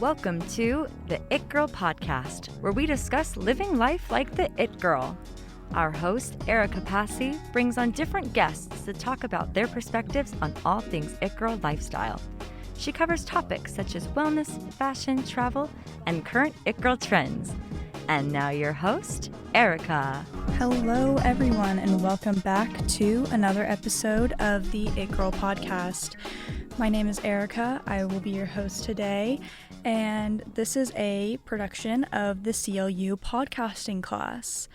Welcome to the It Girl Podcast, where we discuss living life like the It Girl. Our host, Erica Passy, brings on different guests to talk about their perspectives on all things It Girl lifestyle. She covers topics such as wellness, fashion, travel, and current It Girl trends. And now your host, Erica. Hello, everyone, and welcome back to another episode of the It Girl Podcast. My name is Erica. I will be your host today, and this is a production of the CLU podcasting class.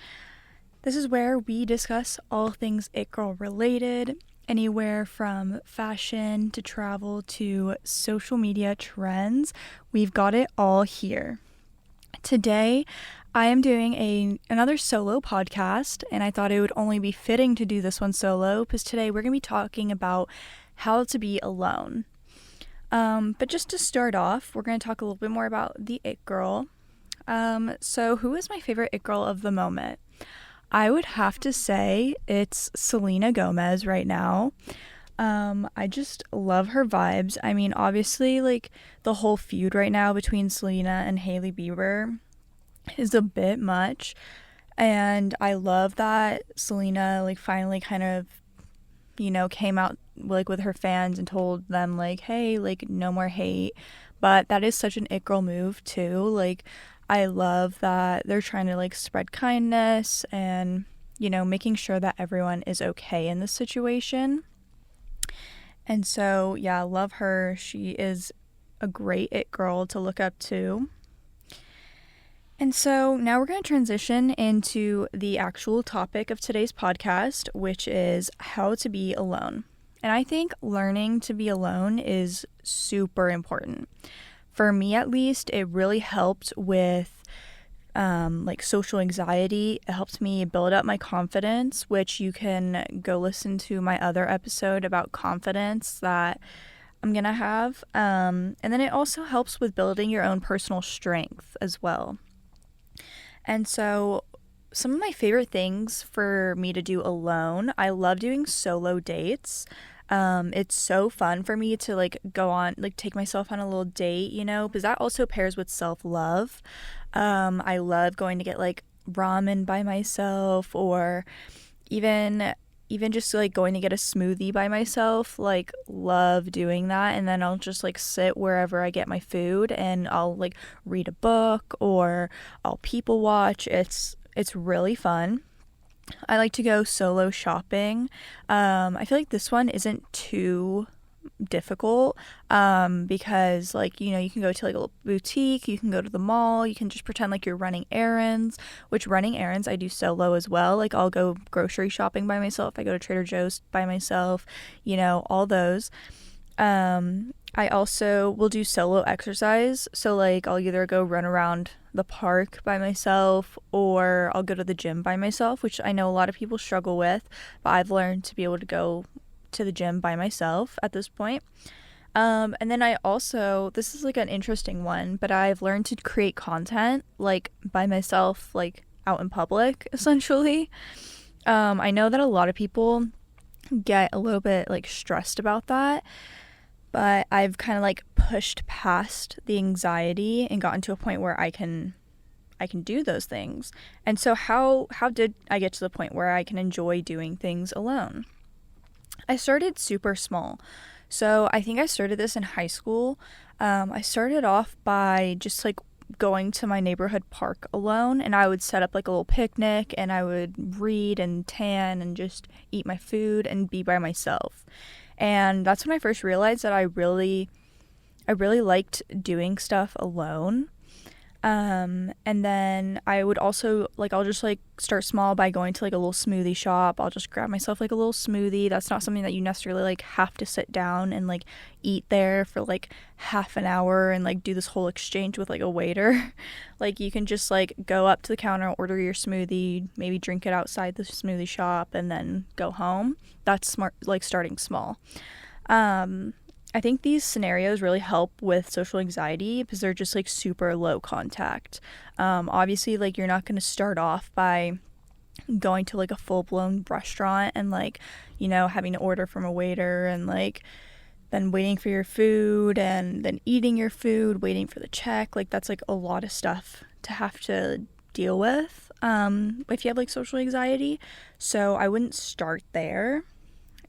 This is where we discuss all things It Girl related, anywhere from fashion to travel to social media trends. We've got it all here. Today, I am doing another solo podcast, and I thought it would only be fitting to do this one solo because today we're going to be talking about how to be alone. But just to start off, we're going to talk a little bit more about the It Girl. So who is my favorite It Girl of the moment? I would have to say it's Selena Gomez right now. I just love her vibes. I mean, obviously, like, the whole feud right now between Selena and Hailey Bieber is a bit much. And I love that Selena, like, finally kind of, came out, like, with her fans and told them, like, hey, like, no more hate. But that is such an It Girl move, too. Like, I love that they're trying to, like, spread kindness and, making sure that everyone is okay in this situation. And so, yeah, I love her. She is a great It Girl to look up to. And so now we're going to transition into the actual topic of today's podcast, which is how to be alone. And I think learning to be alone is super important. For me, at least, it really helped with social anxiety. It helped me build up my confidence, which you can go listen to my other episode about confidence that I'm going to have. And then it also helps with building your own personal strength as well. And so some of my favorite things for me to do alone, I love doing solo dates. It's so fun for me to, like, go on, like, take myself on a little date, because that also pairs with self-love. I love going to get, like, ramen by myself, or even just, like, going to get a smoothie by myself. Like, love doing that. And then I'll just, like, sit wherever I get my food and I'll, like, read a book or I'll people watch. It's really fun. I like to go solo shopping. I feel like this one isn't too difficult because, like, you can go to, like, a little boutique, you can go to the mall, you can just pretend like you're running errands, which running errands I do solo as well. Like, I'll go grocery shopping by myself, I go to Trader Joe's by myself, all those. I also will do solo exercise, so, like, I'll either go run around the park by myself or I'll go to the gym by myself, which I know a lot of people struggle with, but I've learned to be able to go to the gym by myself at this point. And then I also, this is, like, an interesting one, but I've learned to create content, like, by myself, like, out in public, essentially. I know that a lot of people get a little bit, like, stressed about that, but I've kind of, like, pushed past the anxiety and gotten to a point where I can do those things. And so how did I get to the point where I can enjoy doing things alone? I started super small. So I think I started this in high school. I started off by just, like, going to my neighborhood park alone, and I would set up, like, a little picnic and I would read and tan and just eat my food and be by myself. And that's when I first realized that I really liked doing stuff alone. And then I would also, like, I'll just, like, start small by going to, like, a little smoothie shop. I'll just grab myself, like, a little smoothie. That's not something that you necessarily, like, have to sit down and, like, eat there for, like, half an hour and, like, do this whole exchange with, like, a waiter. Like, you can just, like, go up to the counter, order your smoothie, maybe drink it outside the smoothie shop, and then go home. That's smart, like, starting small. I think these scenarios really help with social anxiety because they're just, like, super low contact. Obviously, like, you're not going to start off by going to, like, a full-blown restaurant and, like, having to order from a waiter and, like, then waiting for your food, and then eating your food, waiting for the check. Like, that's like a lot of stuff to have to deal with if you have like social anxiety. So I wouldn't start there.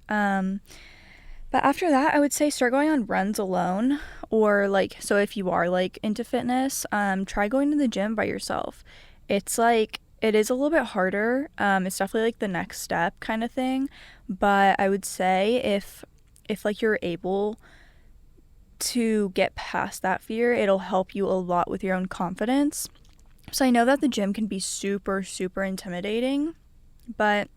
But after that, I would say start going on runs alone, or like, so if you are like into fitness, try going to the gym by yourself. It's like, it is a little bit harder. It's definitely like the next step kind of thing. But I would say if like you're able to get past that fear, it'll help you a lot with your own confidence. So I know that the gym can be super, super intimidating, but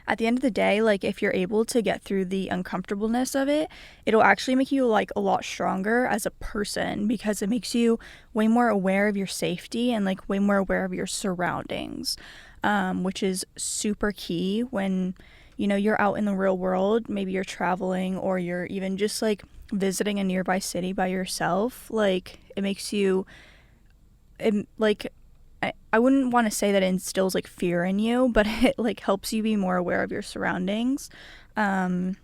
at the end of the day, like, if you're able to get through the uncomfortableness of it, it'll actually make you like a lot stronger as a person, because it makes you way more aware of your safety and like way more aware of your surroundings, which is super key when, you know, you're out in the real world. Maybe you're traveling, or you're even just like visiting a nearby city by yourself. Like, it makes you, I wouldn't want to say that it instills like fear in you, but it like helps you be more aware of your surroundings. And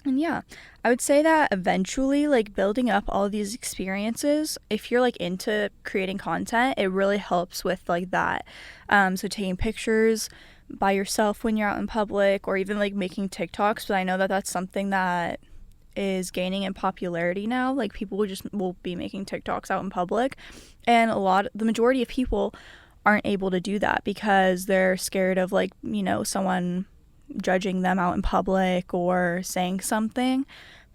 yeah, I would say that eventually, like, building up all of these experiences, if you're like into creating content, it really helps with like that. So taking pictures by yourself when you're out in public, or even like making TikToks. But I know that that's something that is gaining in popularity now. Like, people will be making TikToks out in public, and the majority of people aren't able to do that because they're scared of, like, you know, someone judging them out in public or saying something.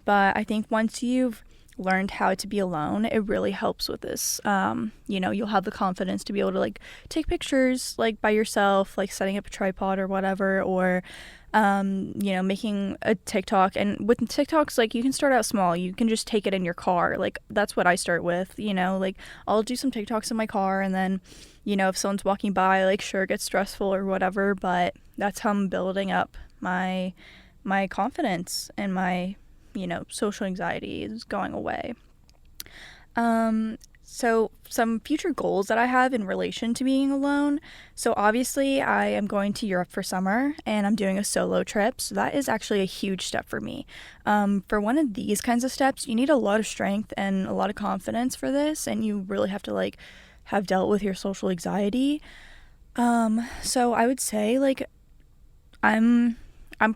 But I think once you've learned how to be alone, it really helps with this. You know, you'll have the confidence to be able to like take pictures like by yourself, like setting up a tripod or whatever, or you know, making a TikTok. And with TikToks, like, you can start out small. You can just take it in your car. Like, that's what I start with, you know, like, I'll do some TikToks in my car, and then, you know, if someone's walking by, like, sure, it gets stressful or whatever, but that's how I'm building up my confidence, and my, you know, social anxiety is going away. So some future goals that I have in relation to being alone. So obviously I am going to Europe for summer, and I'm doing a solo trip. So that is actually a huge step for me. For one of these kinds of steps, you need a lot of strength and a lot of confidence for this, and you really have to like have dealt with your social anxiety. So I would say like I'm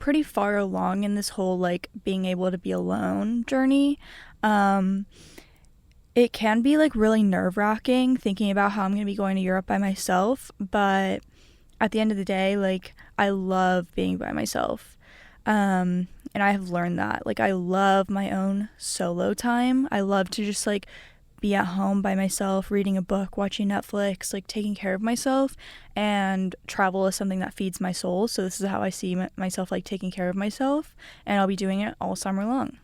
pretty far along in this whole like being able to be alone journey. It can be like really nerve-wracking thinking about how I'm going to be going to Europe by myself, but at the end of the day, like, I love being by myself. And I have learned that, like, I love my own solo time. I love to just like be at home by myself, reading a book, watching Netflix, like taking care of myself. And travel is something that feeds my soul. So this is how I see myself, like taking care of myself, and I'll be doing it all summer long.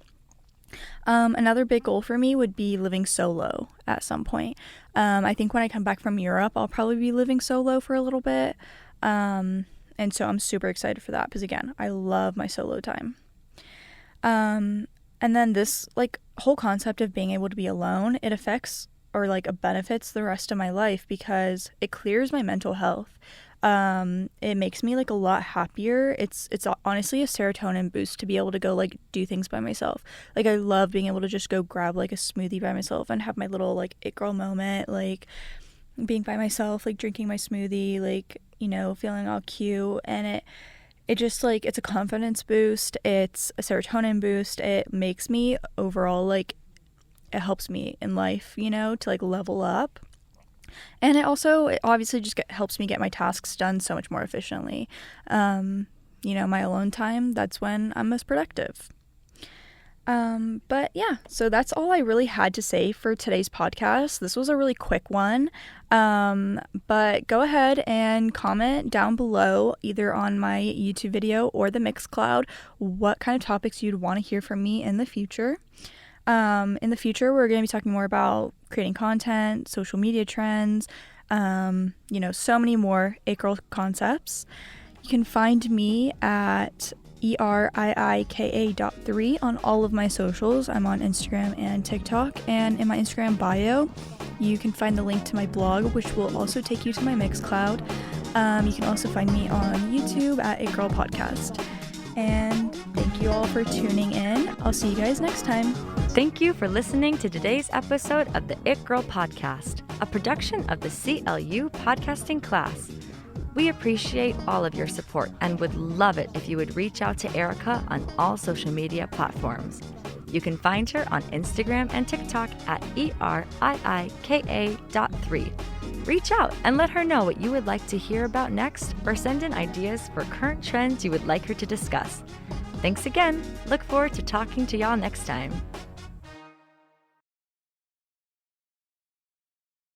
Another big goal for me would be living solo at some point. I think when I come back from Europe, I'll probably be living solo for a little bit. And so I'm super excited for that, because again, I love my solo time. And then this like whole concept of being able to be alone, it affects or like benefits the rest of my life, because it clears my mental health. It makes me like a lot happier. It's honestly a serotonin boost to be able to go like do things by myself. Like, I love being able to just go grab like a smoothie by myself and have my little like it girl moment, like being by myself, like drinking my smoothie, like, you know, feeling all cute. And it just like, it's a confidence boost, it's a serotonin boost. It makes me overall like, it helps me in life, you know, to like level up. And it obviously just helps me get my tasks done so much more efficiently. You know, my alone time, that's when I'm most productive. But yeah, so that's all I really had to say for today's podcast. This was a really quick one. But go ahead and comment down below, either on my YouTube video or the Mixcloud, what kind of topics you'd want to hear from me in the future. In the future, we're going to be talking more about creating content, social media trends, you know, so many more it-girl concepts. You can find me at ERIIKA.3 on all of my socials. I'm on Instagram and TikTok, and in my Instagram bio, you can find the link to my blog, which will also take you to my Mixcloud. You can also find me on YouTube at It Girl Podcast. And thank you all for tuning in. I'll see you guys next time. Thank you for listening to today's episode of the It Girl Podcast, a production of the CLU podcasting class. We appreciate all of your support and would love it if you would reach out to Erica on all social media platforms. You can find her on Instagram and TikTok at ERIIKA.3. Reach out and let her know what you would like to hear about next or send in ideas for current trends you would like her to discuss. Thanks again. Look forward to talking to y'all next time.